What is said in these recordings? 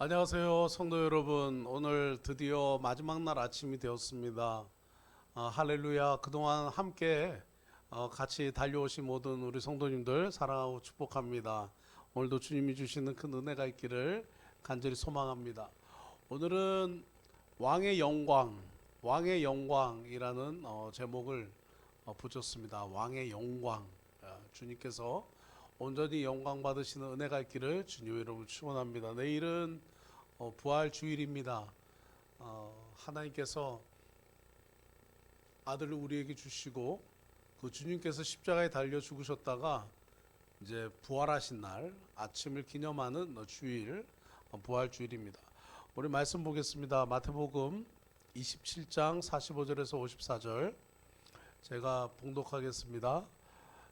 안녕하세요, 성도 여러분. 오늘 드디어 마지막 날 아침이 되었습니다. 할렐루야. 그동안 함께 같이 달려오신 모든 우리 성도님들 사랑하고 축복합니다. 오늘도 주님이 주시는 큰 은혜가 있기를 간절히 소망합니다. 오늘은 왕의 영광, 왕의 영광이라는 제목을 붙였습니다. 왕의 영광. 주님께서 온전히 영광 받으시는 은혜가 있기를 주님 여러분 축원합니다. 내일은 부활 주일입니다. 하나님께서 아들을 우리에게 주시고 그 주님께서 십자가에 달려 죽으셨다가 이제 부활하신 날 아침을 기념하는 주일, 부활 주일입니다. 우리 말씀 보겠습니다. 마태복음 27장 45절에서 54절 제가 봉독하겠습니다.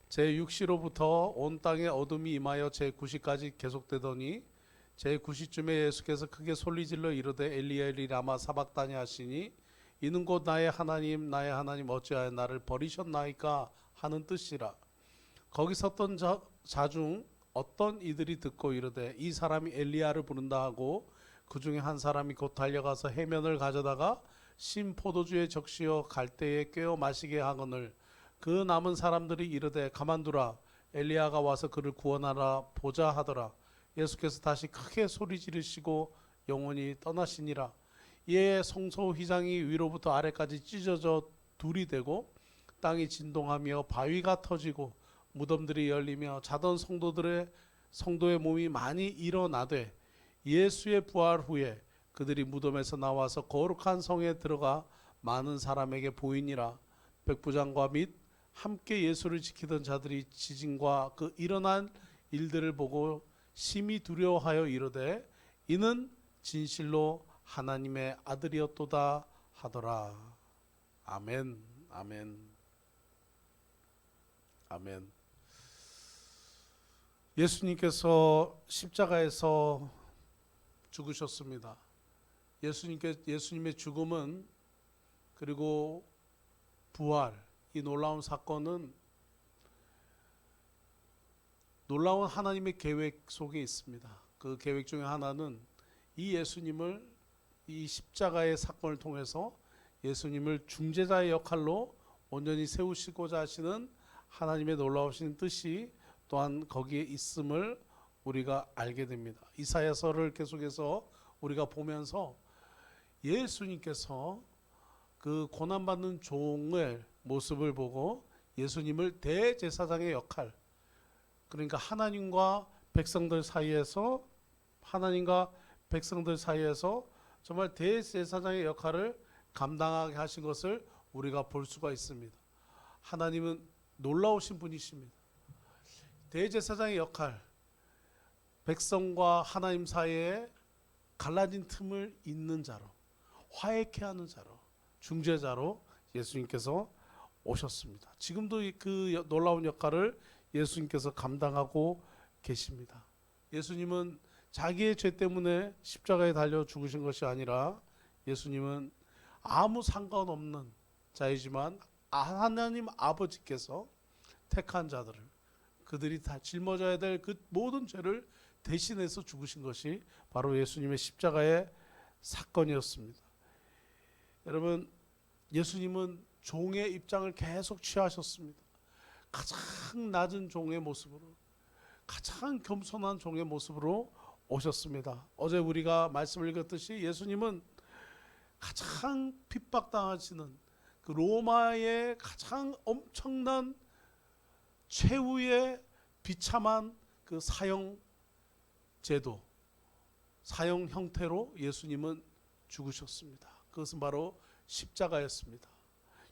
제6시로부터 온 땅에 어둠이 임하여 제9시까지 계속되더니 제9시쯤에 예수께서 크게 소리질러 이르되 엘리야 엘리 라마 사박다니 하시니 이는 곧 나의 하나님 어찌하여 나를 버리셨나이까 하는 뜻이라. 거기 섰던 자 중 어떤 이들이 듣고 이르되 이 사람이 엘리야를 부른다 하고 그 중에 한 사람이 곧 달려가서 해면을 가져다가 신 포도주에 적시어 갈대에 꿰어 마시게 하거늘 그 남은 사람들이 이르되 가만두라 엘리야가 와서 그를 구원하라 보자 하더라. 예수께서 다시 크게 소리 지르시고 영원히 떠나시니라. 이에 성소 휘장이 위로부터 아래까지 찢어져 둘이 되고 땅이 진동하며 바위가 터지고 무덤들이 열리며 자던 성도의 몸이 많이 일어나되 예수의 부활 후에 그들이 무덤에서 나와서 거룩한 성에 들어가 많은 사람에게 보이니라. 백부장과 및 함께 예수를 지키던 자들이 지진과 그 일어난 일들을 보고 심히 두려워하여 이르되 이는 진실로 하나님의 아들이었도다 하더라. 아멘. 아멘. 아멘. 예수님께서 십자가에서 죽으셨습니다. 예수님의 죽음은 그리고 부활, 이 놀라운 사건은 놀라운 하나님의 계획 속에 있습니다. 그 계획 중에 하나는 이 예수님을 이 십자가의 사건을 통해서 예수님을 중재자의 역할로 온전히 세우시고자 하시는 하나님의 놀라우신 뜻이 또한 거기에 있음을 우리가 알게 됩니다. 이사야서를 계속해서 우리가 보면서 예수님께서 그 고난받는 종의 모습을 보고 예수님을 대제사장의 역할, 그러니까 하나님과 백성들 사이에서 정말 대제사장의 역할을 감당하게 하신 것을 우리가 볼 수가 있습니다. 하나님은 놀라우신 분이십니다. 대제사장의 역할, 백성과 하나님 사이에 갈라진 틈을 잇는 자로, 화해케 하는 자로, 중재자로 예수님께서 오셨습니다. 지금도 그 놀라운 역할을 예수님께서 감당하고 계십니다. 예수님은 자기의 죄 때문에 십자가에 달려 죽으신 것이 아니라 예수님은 아무 상관없는 자이지만 하나님 아버지께서 택한 자들을, 그들이 다 짊어져야 될 그 모든 죄를 대신해서 죽으신 것이 바로 예수님의 십자가의 사건이었습니다. 여러분, 예수님은 종의 입장을 계속 취하셨습니다. 가장 낮은 종의 모습으로, 가장 겸손한 종의 모습으로 오셨습니다. 어제 우리가 말씀을 읽었듯이 예수님은 가장 핍박당하시는 그 로마의 가장 엄청난 최후의 비참한 그 사형 제도, 사형 형태로 예수님은 죽으셨습니다. 그것은 바로 십자가였습니다.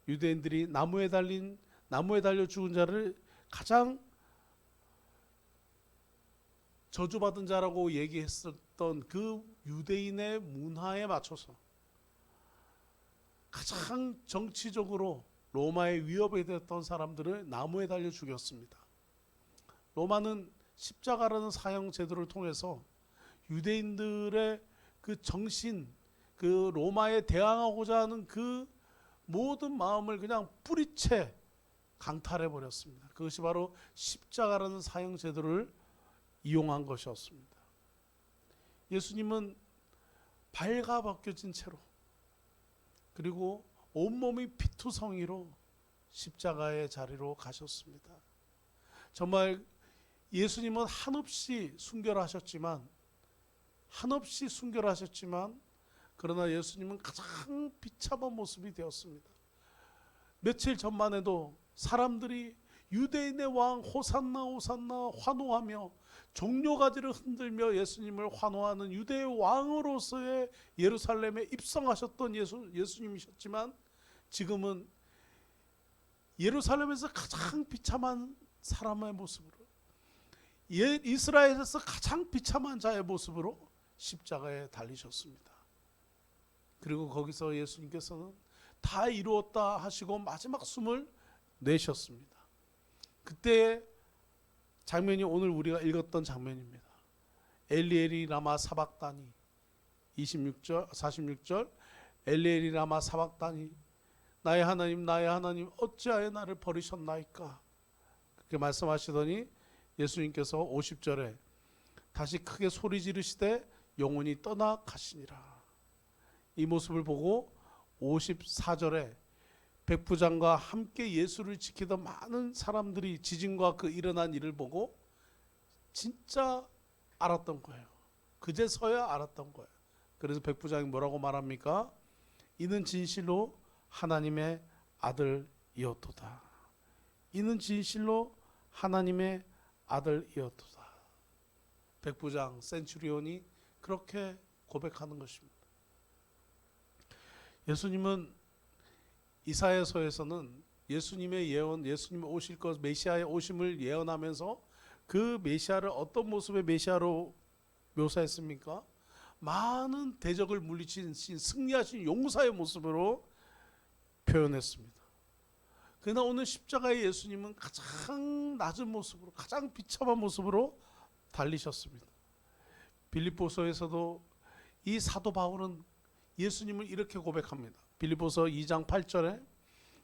유대인들이 나무에 달려 죽은 자를 가장 저주받은 자라고 얘기했었던 그 유대인의 문화에 맞춰서 가장 정치적으로 로마의 위협이 되었던 사람들을 나무에 달려 죽였습니다. 로마는 십자가라는 사형 제도를 통해서 유대인들의 그 정신, 그 로마에 대항하고자 하는 그 모든 마음을 그냥 뿌리채 강탈해 버렸습니다. 그것이 바로 십자가라는 사형 제도를 이용한 것이었습니다. 예수님은 발가벗겨진 채로, 그리고 온몸이 피투성이로 십자가의 자리로 가셨습니다. 정말 예수님은 한없이 순결하셨지만 그러나 예수님은 가장 비참한 모습이 되었습니다. 며칠 전만 해도 사람들이 유대인의 왕 호산나 호산나 환호하며 종려가지를 흔들며 예수님을 환호하는 유대의 왕으로서의 예루살렘에 입성하셨던 예수님이셨지만, 지금은 예루살렘에서 가장 비참한 사람의 모습으로, 이스라엘에서 가장 비참한 자의 모습으로 십자가에 달리셨습니다. 그리고 거기서 예수님께서는 다 이루었다 하시고 마지막 숨을 내셨습니다. 그때의 장면이 오늘 우리가 읽었던 장면입니다. 엘리엘이 라마 사박다니, 46절 엘리엘이 라마 사박다니, 나의 하나님 어찌하여 나를 버리셨나이까. 그렇게 말씀하시더니 예수님께서 50절에 다시 크게 소리 지르시되 영혼이 떠나 가시니라. 이 모습을 보고 54절에 백부장과 함께 예수를 지키던 많은 사람들이 지진과 그 일어난 일을 보고 진짜 알았던 거예요. 그제서야 알았던 거예요. 그래서 백부장이 뭐라고 말합니까? 이는 진실로 하나님의 아들이었도다. 이는 진실로 하나님의 아들이었도다. 백부장 센츄리온이 그렇게 고백하는 것입니다. 예수님은 이사야서에서는 예수님의 예언, 예수님 오실 것, 메시아의 오심을 예언하면서 그 메시아를 어떤 모습의 메시아로 묘사했습니까? 많은 대적을 물리친 승리하신 용사의 모습으로 표현했습니다. 그러나 오늘 십자가의 예수님은 가장 낮은 모습으로, 가장 비참한 모습으로 달리셨습니다. 빌립보서에서도 이 사도 바울은 예수님을 이렇게 고백합니다. 빌립보서 2장 8절에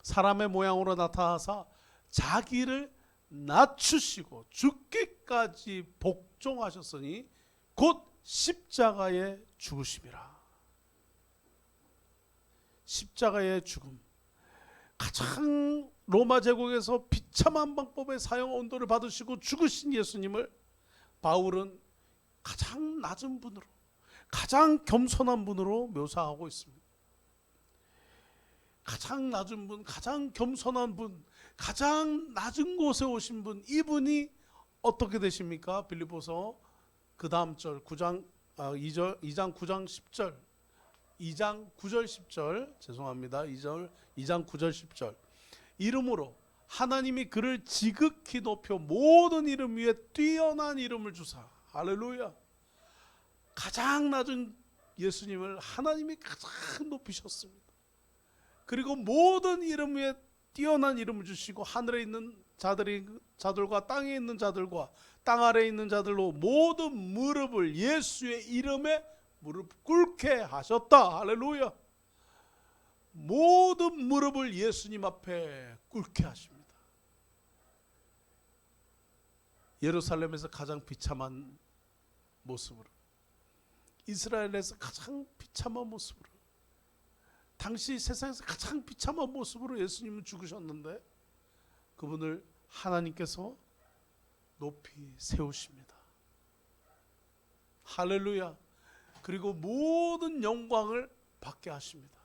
사람의 모양으로 나타나사 자기를 낮추시고 죽기까지 복종하셨으니 곧 십자가에 죽으심이라. 십자가의 죽음, 가장 로마 제국에서 비참한 방법의 사형 온도를 받으시고 죽으신 예수님을 바울은 가장 낮은 분으로, 가장 겸손한 분으로 묘사하고 있습니다. 가장 낮은 분, 가장 겸손한 분, 가장 낮은 곳에 오신 분, 이분이 어떻게 되십니까? 빌립보서 그 다음 절 2장 9장 10절, 2장 9절 10절, 죄송합니다. 2장 9절 10절. 이름으로 하나님이 그를 지극히 높여 모든 이름 위에 뛰어난 이름을 주사. 할렐루야. 가장 낮은 예수님을 하나님이 가장 높이셨습니다. 그리고 모든 이름 위에 뛰어난 이름을 주시고 하늘에 있는 자들과 땅에 있는 자들과 땅 아래에 있는 자들로 모든 무릎을 예수의 이름에 무릎 꿇게 하셨다. 할렐루야. 모든 무릎을 예수님 앞에 꿇게 하십니다. 예루살렘에서 가장 비참한 모습으로, 이스라엘에서 가장 비참한 모습으로, 당시 세상에서 가장 비참한 모습으로 예수님은 죽으셨는데 그분을 하나님께서 높이 세우십니다. 할렐루야. 그리고 모든 영광을 받게 하십니다.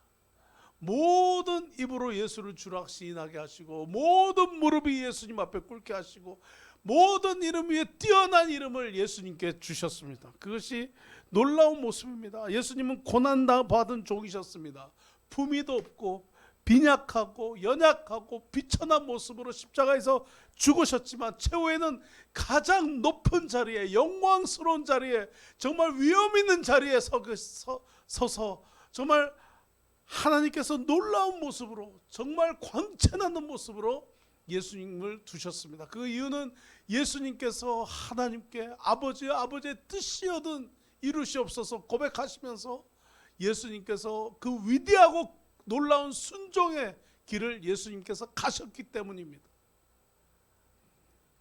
모든 입으로 예수를 주라 시인하게 하시고 모든 무릎이 예수님 앞에 꿇게 하시고 모든 이름 위에 뛰어난 이름을 예수님께 주셨습니다. 그것이 놀라운 모습입니다. 예수님은 고난받은 종이셨습니다. 품위도 없고 빈약하고 연약하고 비천한 모습으로 십자가에서 죽으셨지만 최후에는 가장 높은 자리에, 영광스러운 자리에, 정말 위험 있는 자리에 서서 정말 하나님께서 놀라운 모습으로, 정말 광채나는 모습으로 예수님을 두셨습니다. 그 이유는 예수님께서 하나님께 아버지의 뜻이여든 이루시옵소서 고백하시면서 예수님께서 그 위대하고 놀라운 순종의 길을 예수님께서 가셨기 때문입니다.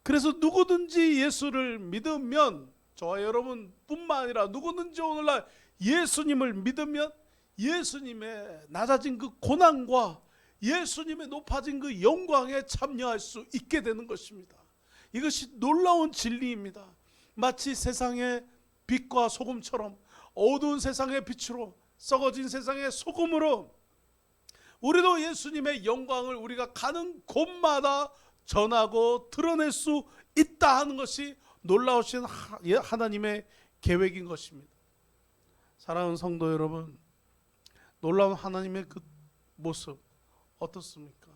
그래서 누구든지 예수를 믿으면, 저와 여러분뿐만 아니라 누구든지 오늘날 예수님을 믿으면 예수님의 낮아진 그 고난과 예수님의 높아진 그 영광에 참여할 수 있게 되는 것입니다. 이것이 놀라운 진리입니다. 마치 세상의 빛과 소금처럼 어두운 세상의 빛으로 썩어진 세상의 소금으로 우리도 예수님의 영광을 우리가 가는 곳마다 전하고 드러낼 수 있다 하는 것이 놀라우신 하나님의 계획인 것입니다. 사랑하는 성도 여러분, 놀라운 하나님의 그 모습 어떻습니까?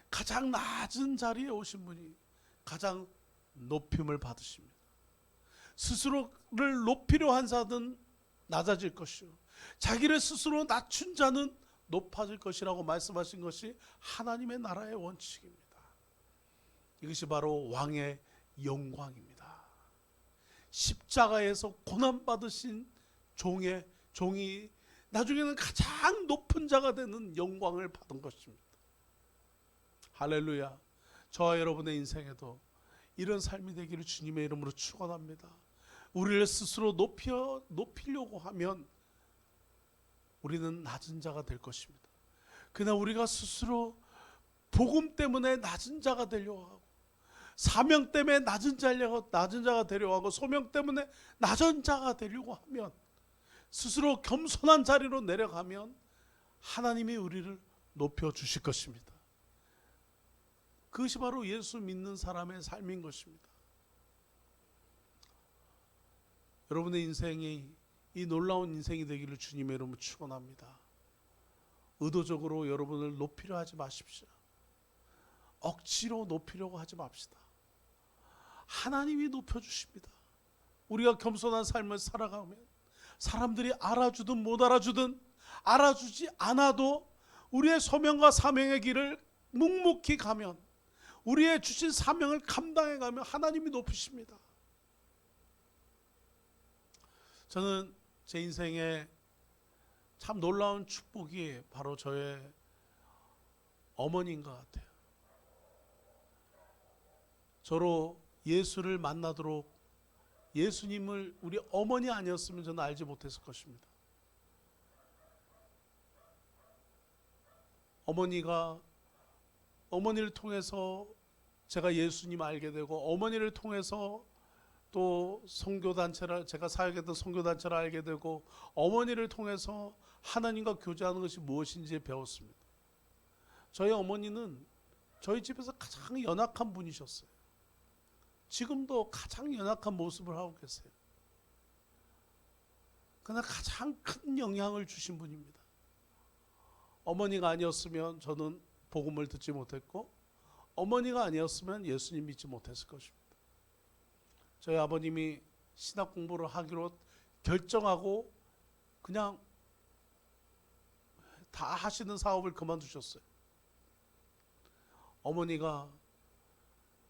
가장 낮은 자리에 오신 분이 가장 높임을 받으십니다. 스스로를 높이려 한 자는 낮아질 것이요 자기를 스스로 낮춘 자는 높아질 것이라고 말씀하신 것이 하나님의 나라의 원칙입니다. 이것이 바로 왕의 영광입니다. 십자가에서 고난받으신 종이 나중에는 가장 높은 자가 되는 영광을 받은 것입니다. 할렐루야. 저와 여러분의 인생에도 이런 삶이 되기를 주님의 이름으로 축원합니다. 우리를 스스로 높이려고 하면 우리는 낮은 자가 될 것입니다. 그러나 우리가 스스로 복음 때문에 낮은 자가 되려고 하고 사명 때문에 낮은 자가 되려고 하고 소명 때문에 낮은 자가 되려고 하면 스스로 겸손한 자리로 내려가면 하나님이 우리를 높여주실 것입니다. 그것이 바로 예수 믿는 사람의 삶인 것입니다. 여러분의 인생이 이 놀라운 인생이 되기를 주님의 이름으로 축원합니다. 의도적으로 여러분을 높이려 하지 마십시오. 억지로 높이려고 하지 맙시다. 하나님이 높여주십니다. 우리가 겸손한 삶을 살아가면 사람들이 알아주든 못 알아주든 알아주지 않아도 우리의 소명과 사명의 길을 묵묵히 가면 우리의 주신 사명을 감당해 가면 하나님이 높이십니다. 저는 제 인생에 참 놀라운 축복이 바로 저의 어머니인 것 같아요. 저로 예수를 만나도록 예수님을 우리 어머니 아니었으면 저는 알지 못했을 것입니다. 어머니를 통해서 제가 예수님 알게 되고 어머니를 통해서 또 선교단체를 제가 사역했던 선교단체를 알게 되고 어머니를 통해서 하나님과 교제하는 것이 무엇인지 배웠습니다. 저희 어머니는 저희 집에서 가장 연약한 분이셨어요. 지금도 가장 연약한 모습을 하고 계세요. 그러나 가장 큰 영향을 주신 분입니다. 어머니가 아니었으면 저는 복음을 듣지 못했고 어머니가 아니었으면 예수님 믿지 못했을 것입니다. 저희 아버님이 신학 공부를 하기로 결정하고 그냥 다 하시는 사업을 그만두셨어요. 어머니가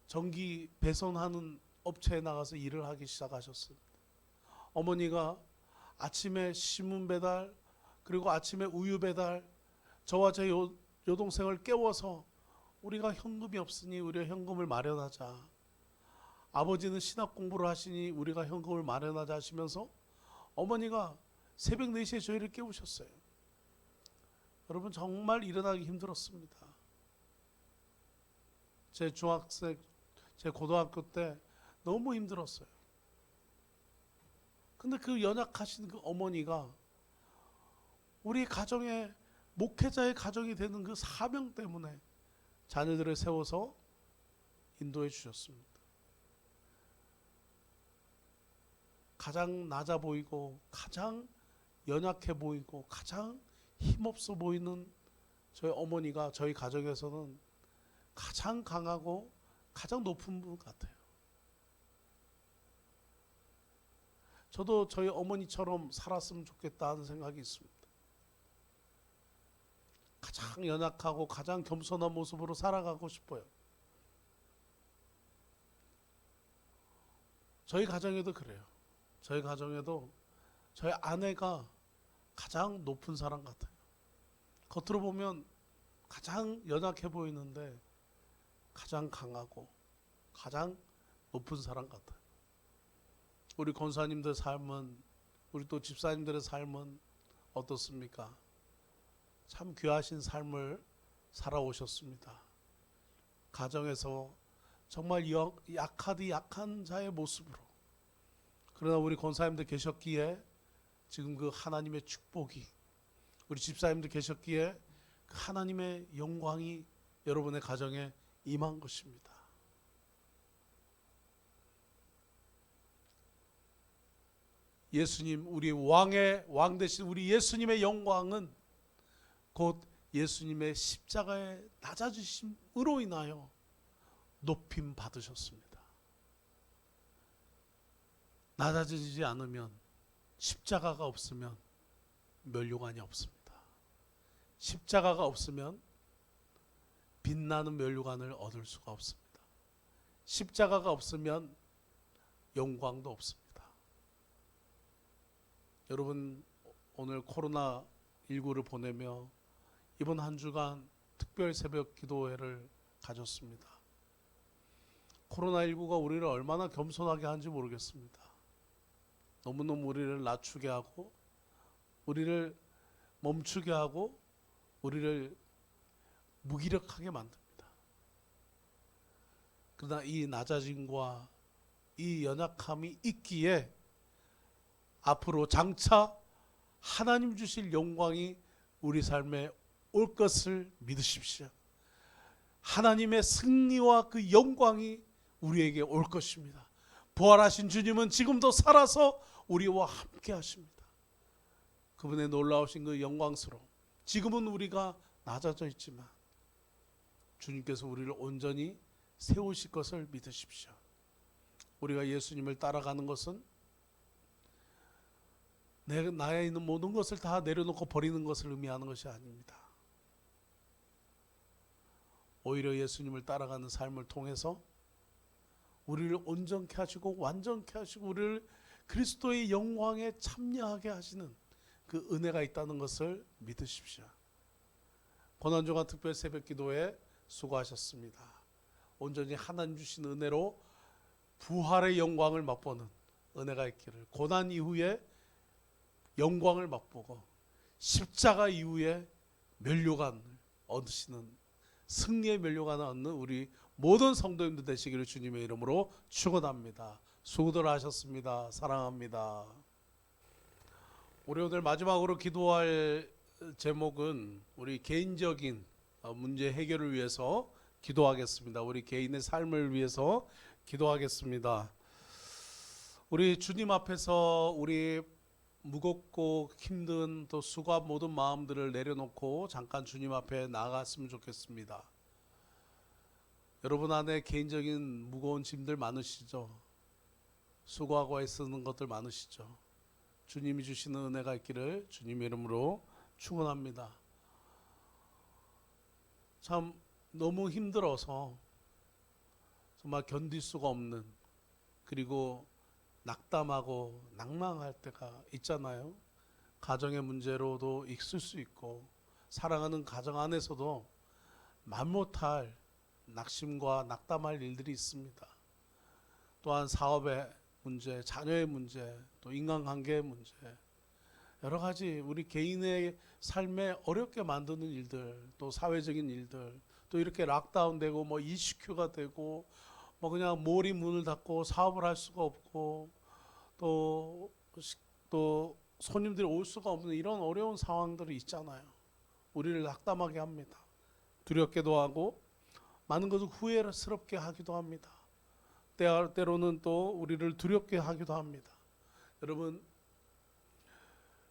전기 배선하는 업체에 나가서 일을 하기 시작하셨습니다. 어머니가 아침에 신문 배달 그리고 아침에 우유 배달 저와 제 여동생을 깨워서 우리가 현금이 없으니 우리가 현금을 마련하자. 아버지는 신학 공부를 하시니 우리가 현금을 마련하자 하시면서 어머니가 새벽 4시에 저희를 깨우셨어요. 여러분 정말 일어나기 힘들었습니다. 제 중학생, 제 고등학교 때 너무 힘들었어요. 근데 그 연약하신 그 어머니가 우리 가정의 목회자의 가정이 되는 그 사명 때문에 자녀들을 세워서 인도해 주셨습니다. 가장 낮아 보이고 가장 연약해 보이고 가장 힘없어 보이는 저희 어머니가 저희 가정에서는 가장 강하고 가장 높은 분 같아요. 저도 저희 어머니처럼 살았으면 좋겠다 하는 생각이 있습니다. 가장 연약하고 가장 겸손한 모습으로 살아가고 싶어요. 저희 가정에도 그래요. 저희 가정에도 저희 아내가 가장 높은 사람 같아요. 겉으로 보면 가장 연약해 보이는데 가장 강하고 가장 높은 사람 같아요. 우리 권사님들 삶은 우리 또 집사님들의 삶은 어떻습니까? 참 귀하신 삶을 살아오셨습니다. 가정에서 정말 약하디 약한 자의 모습으로. 그러나 우리 권사님들 계셨기에 지금 그 하나님의 축복이, 우리 집사님들 계셨기에 그 하나님의 영광이 여러분의 가정에 임한 것입니다. 예수님, 우리 왕의 왕 되신 우리 예수님의 영광은 곧 예수님의 십자가의 낮아지심으로 인하여 높임 받으셨습니다. 낮아지지 않으면, 십자가가 없으면 면류관이 없습니다. 십자가가 없으면 빛나는 면류관을 얻을 수가 없습니다. 십자가가 없으면 영광도 없습니다. 여러분, 오늘 코로나19를 보내며 이번 한 주간 특별 새벽 기도회를 가졌습니다. 코로나19가 우리를 얼마나 겸손하게 하는지 모르겠습니다. 너무너무 우리를 낮추게 하고, 우리를 멈추게 하고, 우리를 무기력하게 만듭니다. 그러나 이 낮아짐과 이 연약함이 있기에 앞으로 장차 하나님 주실 영광이 우리 삶에 올 것을 믿으십시오. 하나님의 승리와 그 영광이 우리에게 올 것입니다. 부활하신 주님은 지금도 살아서 우리와 함께 하십니다. 그분의 놀라우신 그 영광스러움, 지금은 우리가 낮아져 있지만 주님께서 우리를 온전히 세우실 것을 믿으십시오. 우리가 예수님을 따라가는 것은 나에 있는 모든 것을 다 내려놓고 버리는 것을 의미하는 것이 아닙니다. 오히려 예수님을 따라가는 삶을 통해서 우리를 온전케 하시고 완전케 하시고 우리를 그리스도의 영광에 참여하게 하시는 그 은혜가 있다는 것을 믿으십시오. 고난주간 특별 새벽 기도에 수고하셨습니다. 온전히 하나님 주신 은혜로 부활의 영광을 맛보는 은혜가 있기를, 고난 이후에 영광을 맛보고 십자가 이후에 면류관을 얻으시는, 승리의 면류관을 얻는 우리 모든 성도님들 되시기를 주님의 이름으로 축원합니다. 수고들 하셨습니다. 사랑합니다. 우리 오늘 마지막으로 기도할 제목은 우리 개인적인 문제 해결을 위해서 기도하겠습니다. 우리 개인의 삶을 위해서 기도하겠습니다. 우리 주님 앞에서 우리 무겁고 힘든 또 수고한 모든 마음들을 내려놓고 잠깐 주님 앞에 나아갔으면 좋겠습니다. 여러분 안에 개인적인 무거운 짐들 많으시죠? 수고하고 애쓰는 것들 많으시죠? 주님이 주시는 은혜가 있기를 주님의 이름으로 축원합니다. 참 너무 힘들어서 정말 견딜 수가 없는, 그리고 낙담하고 낭망할 때가 있잖아요. 가정의 문제로도 있을 수 있고, 사랑하는 가정 안에서도 말 못할 낙심과 낙담할 일들이 있습니다. 또한 사업의 문제, 자녀의 문제, 또 인간관계의 문제, 여러 가지 우리 개인의 삶에 어렵게 만드는 일들, 또 사회적인 일들, 또 이렇게 락다운되고 뭐 ECQ가 되고 뭐 그냥 몰이 문을 닫고 사업을 할 수가 없고 또 손님들이 올 수가 없는 이런 어려운 상황들이 있잖아요. 우리를 낙담하게 합니다. 두렵게도 하고 많은 것을 후회스럽게 하기도 합니다. 때로는 또 우리를 두렵게 하기도 합니다. 여러분,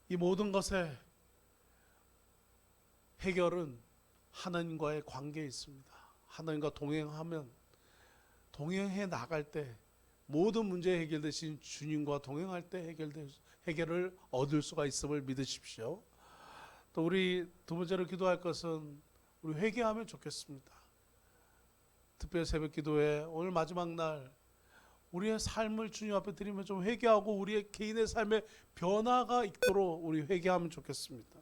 이 모든 것의 해결은 하나님과의 관계에 있습니다. 하나님과 동행해 나갈 때 모든 문제 해결되신 주님과 동행할 때 해결을 얻을 수가 있음을 믿으십시오. 또 우리 두 번째로 기도할 것은 우리 회개하면 좋겠습니다. 특별 새벽 기도회 오늘 마지막 날 우리의 삶을 주님 앞에 드리면 좀 회개하고 우리의 개인의 삶에 변화가 있도록 우리 회개하면 좋겠습니다.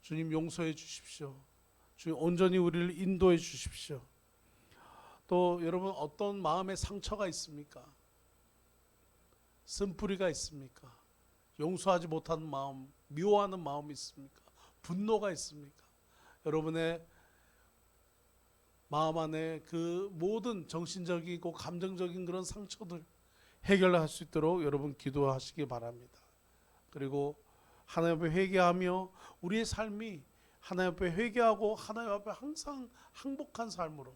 주님 용서해 주십시오. 주님 온전히 우리를 인도해 주십시오. 또 여러분 어떤 마음의 상처가 있습니까? 쓴뿌리가 있습니까? 용서하지 못하는 마음, 미워하는 마음이 있습니까? 분노가 있습니까? 여러분의 마음 안에 그 모든 정신적이고 감정적인 그런 상처들 해결할 수 있도록 여러분 기도하시기 바랍니다. 그리고 하나님 앞에 회개하며 우리의 삶이 하나님 앞에 회개하고 하나님 앞에 항상 행복한 삶으로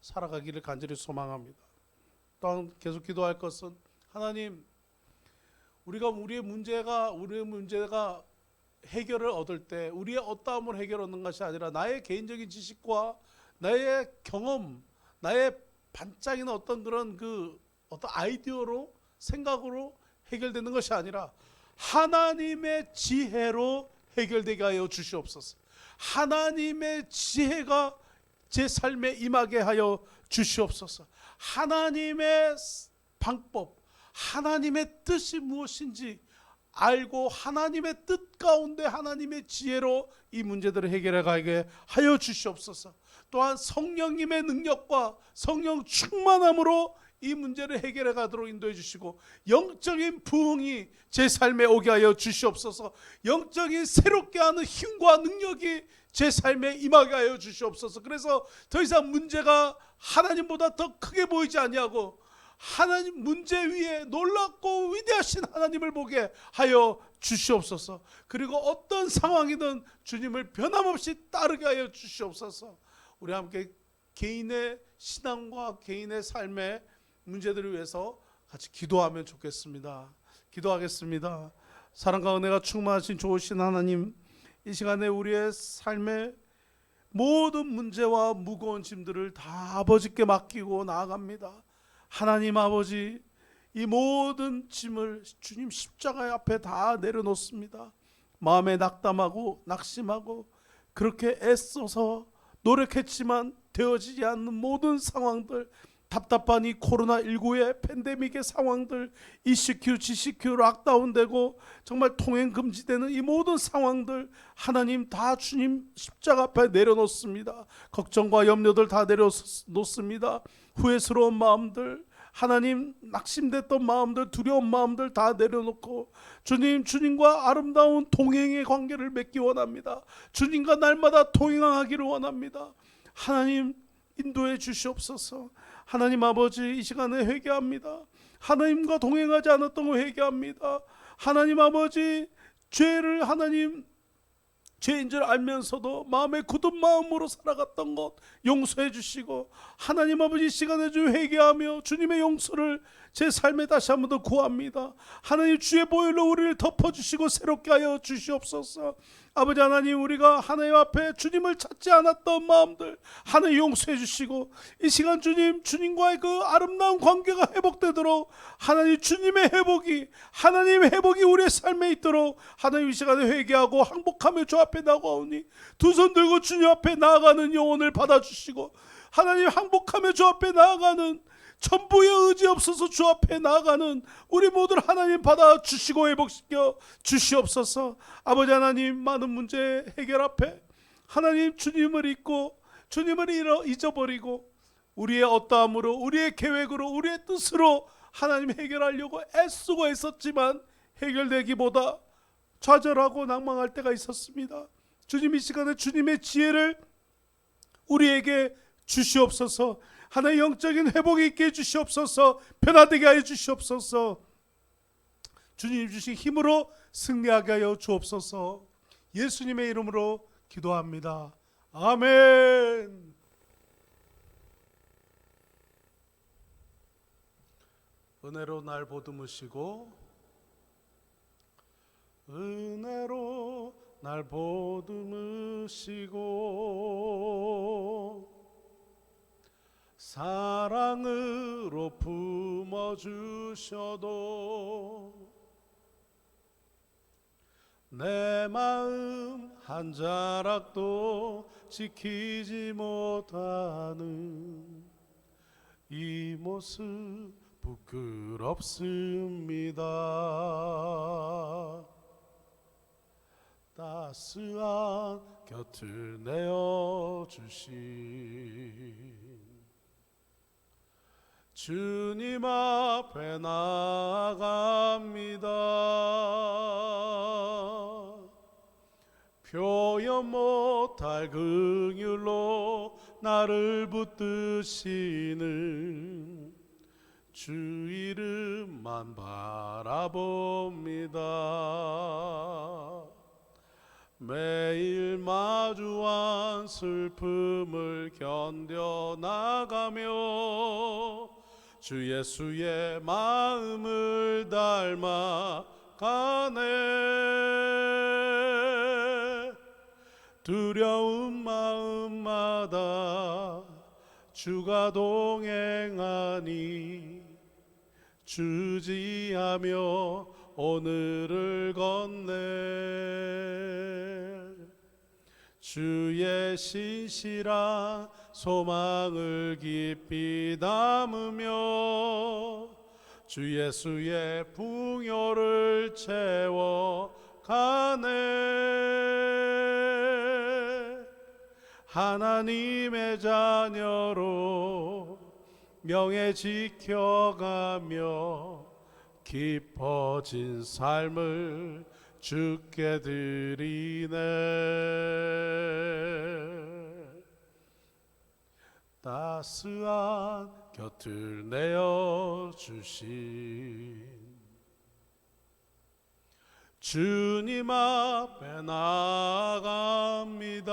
살아가기를 간절히 소망합니다. 또한 계속 기도할 것은 하나님, 우리의 문제가 해결을 얻을 때 우리의 어떠함을 해결 얻는 것이 아니라 나의 개인적인 지식과 나의 경험, 나의 반짝이는 어떤 그런 어떤 아이디어로 생각으로 해결되는 것이 아니라 하나님의 지혜로 해결되게 하여 주시옵소서. 하나님의 지혜가 제 삶에 임하게 하여 주시옵소서. 하나님의 방법, 하나님의 뜻이 무엇인지 알고 하나님의 뜻 가운데 하나님의 지혜로 이 문제들을 해결해 가게 하여 주시옵소서. 또한 성령님의 능력과 성령 충만함으로 이 문제를 해결해 가도록 인도해 주시고 영적인 부흥이 제 삶에 오게 하여 주시옵소서. 영적인 새롭게 하는 힘과 능력이 제 삶에 임하게 하여 주시옵소서. 그래서 더 이상 문제가 하나님보다 더 크게 보이지 아니하고 하나님 문제 위에 놀랍고 위대하신 하나님을 보게 하여 주시옵소서. 그리고 어떤 상황이든 주님을 변함없이 따르게 하여 주시옵소서. 우리 함께 개인의 신앙과 개인의 삶의 문제들을 위해서 같이 기도하면 좋겠습니다. 기도하겠습니다. 사랑과 은혜가 충만하신 좋으신 하나님, 이 시간에 우리의 삶의 모든 문제와 무거운 짐들을 다 아버지께 맡기고 나아갑니다. 하나님 아버지, 이 모든 짐을 주님 십자가 앞에 다 내려놓습니다. 마음에 낙담하고 낙심하고 그렇게 애써서 노력했지만 되어지지 않는 모든 상황들, 답답한 이 코로나19의 팬데믹의 상황들, ECQ, GCQ 락다운되고 정말 통행 금지되는 이 모든 상황들 하나님 다 주님 십자가 앞에 내려놓습니다. 걱정과 염려들 다 내려놓습니다. 후회스러운 마음들, 하나님 낙심됐던 마음들, 두려운 마음들 다 내려놓고 주님과 아름다운 동행의 관계를 맺기 원합니다. 주님과 날마다 동행하기를 원합니다. 하나님 인도해 주시옵소서. 하나님 아버지, 이 시간에 회개합니다. 하나님과 동행하지 않았던 거 회개합니다. 하나님 아버지, 죄를 하나님 죄인 줄 알면서도 마음에 굳은 마음으로 살아갔던 것 용서해 주시고, 하나님 아버지, 이 시간에 좀 회개하며 주님의 용서를 제 삶에 다시 한 번 더 구합니다. 하나님 주의 보혈로 우리를 덮어주시고 새롭게 하여 주시옵소서. 아버지 하나님, 우리가 하나님 앞에 주님을 찾지 않았던 마음들 하나님 용서해 주시고, 이 시간 주님과의 그 아름다운 관계가 회복되도록 하나님 주님의 회복이, 하나님의 회복이 우리의 삶에 있도록 하나님 이 시간에 회개하고 항복하며 주 앞에 나아오니 두 손 들고 주님 앞에 나아가는 영혼을 받아주시고, 하나님 항복하며 주 앞에 나아가는 전부의 의지 없어서 주 앞에 나아가는 우리 모두를 하나님 받아주시고 회복시켜 주시옵소서. 아버지 하나님, 많은 문제 해결 앞에 하나님 주님을 잊고 주님을 잊어버리고 우리의 어떠함으로, 우리의 계획으로, 우리의 뜻으로 하나님 해결하려고 애쓰고 애썼지만 해결되기보다 좌절하고 낭망할 때가 있었습니다. 주님, 이 시간에 주님의 지혜를 우리에게 주시옵소서. 하나의 영적인 회복이 있게 해주시옵소서. 변화되게 하여 주시옵소서. 주님 주신 힘으로 승리하게 하여 주옵소서. 예수님의 이름으로 기도합니다. 아멘. 은혜로 날 보듬으시고, 은혜로 날 보듬으시고 사랑으로 품어주셔도 내 마음 한 자락도 지키지 못하는 이 모습 부끄럽습니다. 따스한 곁을 내어주신 주님 앞에 나아갑니다. 표현 못할 긍휼로 나를 붙드시는 주 이름만 바라봅니다. 매일 마주한 슬픔을 견뎌나가며 주 예수의 마음을 닮아가네. 두려운 마음마다 주가 동행하니 주지하며 오늘을 건네. 주의 신실한 소망을 깊이 담으며 주 예수의 풍요를 채워가네. 하나님의 자녀로 명예 지켜가며 깊어진 삶을 주께 드리네. 따스한 곁을 내어주신 주님 앞에 나아갑니다.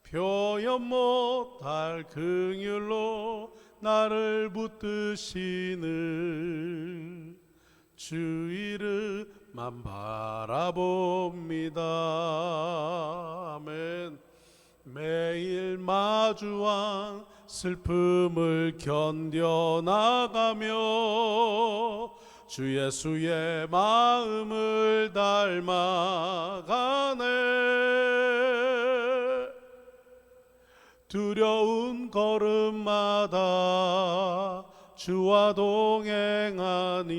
표현 못할 긍휼로 나를 붙드시는 주 이름만 바라봅니다. 아멘. 매일 마주한 슬픔을 견뎌나가며 주 예수의 마음을 닮아가네. 두려운 걸음마다 주와 동행하니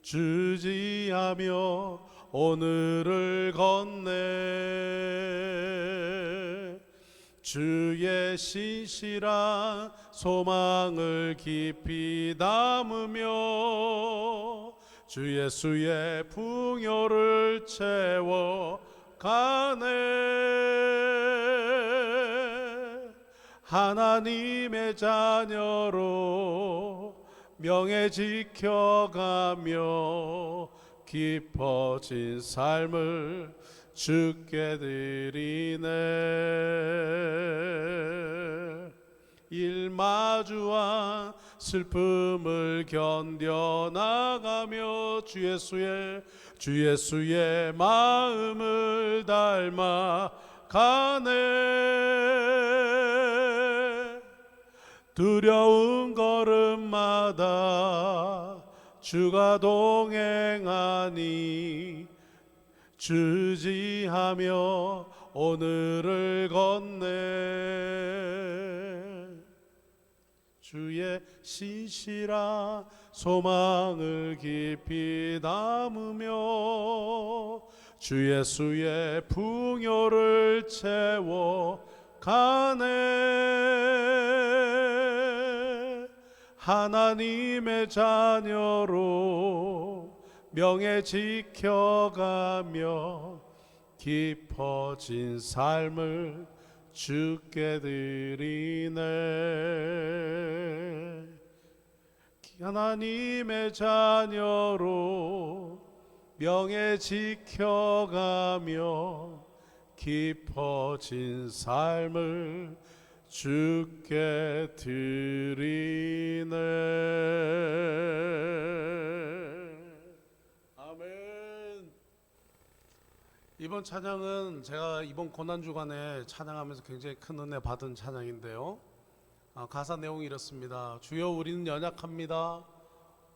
주지하며 오늘을 건네. 주의 신실한 소망을 깊이 담으며 주 예수의 풍요를 채워가네. 하나님의 자녀로 명예 지켜가며 깊어진 삶을 주께 드리네. 일마주한 슬픔을 견뎌나가며 주 예수의 마음을 닮아가네. 두려운 걸음마다 주가 동행하니 주지하며 오늘을 건네. 주의 신실한 소망을 깊이 담으며 주 예수의 풍요를 채워가네. 하나님의 자녀로 명예 지켜가며 깊어진 삶을 주께 드리네. 하나님의 자녀로 명예 지켜가며 깊어진 삶을 주께 드리네. 아멘. 이번 찬양은 제가 이번 고난주간에 찬양하면서 굉장히 큰 은혜 받은 찬양인데요. 가사 내용이 이렇습니다. 주여 우리는 연약합니다.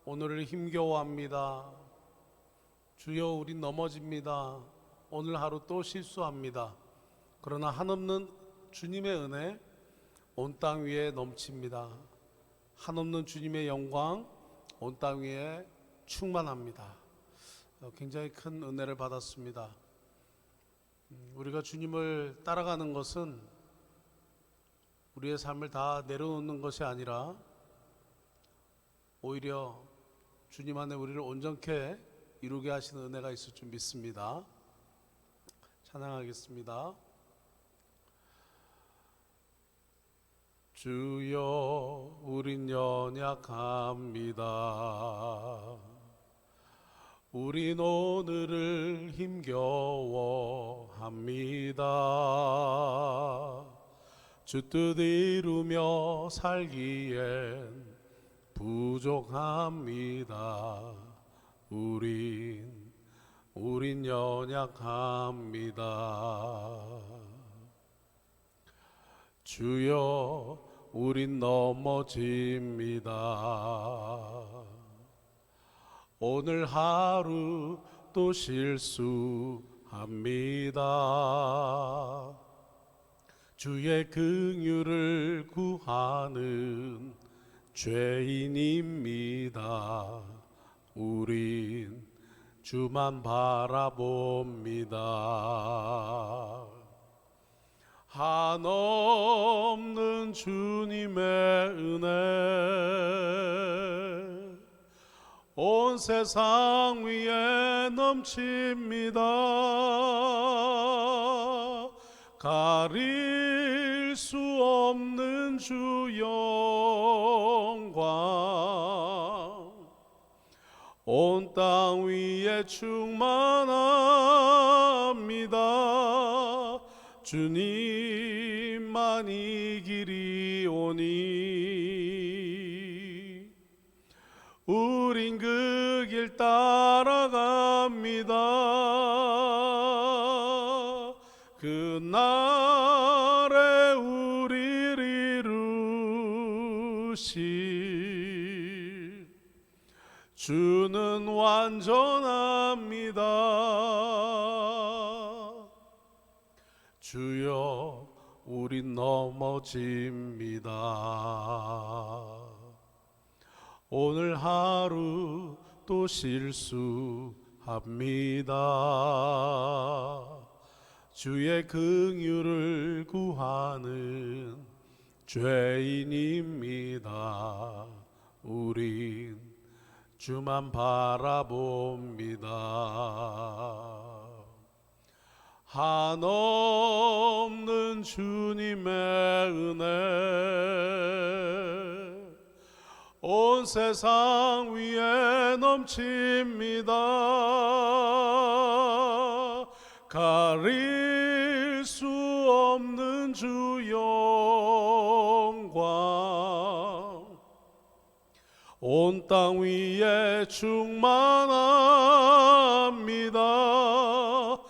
오늘을 힘겨워합니다. 주여 우린 넘어집니다. 오늘 하루 또 실수합니다. 그러나 한없는 주님의 은혜 온 땅 위에 넘칩니다. 한없는 주님의 영광 온 땅 위에 충만합니다. 굉장히 큰 은혜를 받았습니다. 우리가 주님을 따라가는 것은 우리의 삶을 다 내려놓는 것이 아니라 오히려 주님 안에 우리를 온전케 이루게 하시는 은혜가 있을 줄 믿습니다. 찬양하겠습니다. 주여 우린 연약합니다. 우린 오늘을 힘겨워합니다. 주 뜻 이루며 살기엔 부족합니다. 우린 연약합니다. 주여 우린 넘어집니다. 오늘 하루 또 실수합니다. 주의 긍휼을 구하는 죄인입니다. 우린 주만 바라봅니다. 한없는 주님의 은혜 온 세상 위에 넘칩니다. 가릴 수 없는 주 영광 온 땅 위에 충만합니다. 주님만이 길이오니 우린 그 길 따라갑니다. 그날에 우리를 이루실 주는 완전합니다. 주여 우린 넘어집니다. 오늘 하루 또 실수합니다. 주의 긍휼을 구하는 죄인입니다. 우린 주만 바라봅니다. 한없는 주님의 은혜 온 세상 위에 넘칩니다. 가릴 수 없는 주 영광 온 땅 위에 충만합니다.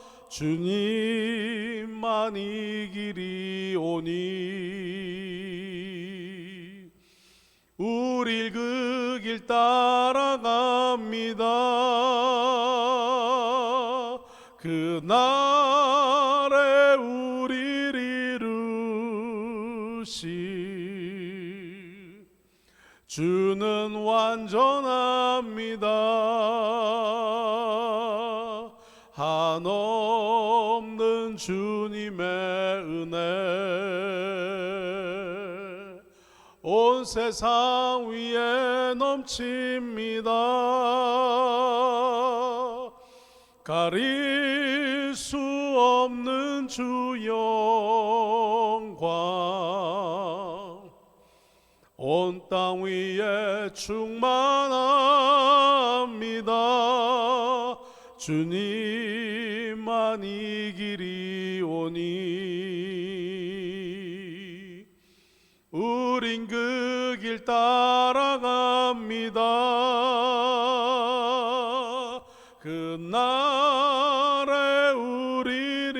주님만이 길이오니 우릴 그 길 따라갑니다. 그날에 우릴 이루실 주는 완전합니다. 한없는 주님의 은혜 온 세상 위에 넘칩니다. 가릴 수 없는 주 영광 온 땅 위에 충만합니다. 주님만이 길이오니 우린 그 길 따라갑니다. 그날에 우릴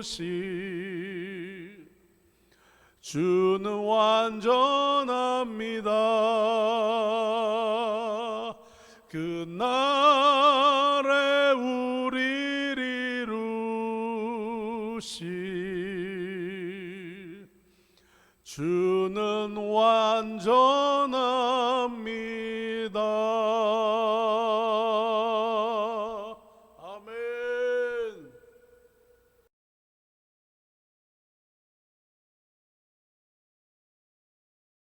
이루실 주는 완전합니다. 그날에 우릴 이루실 주는 완전합니다.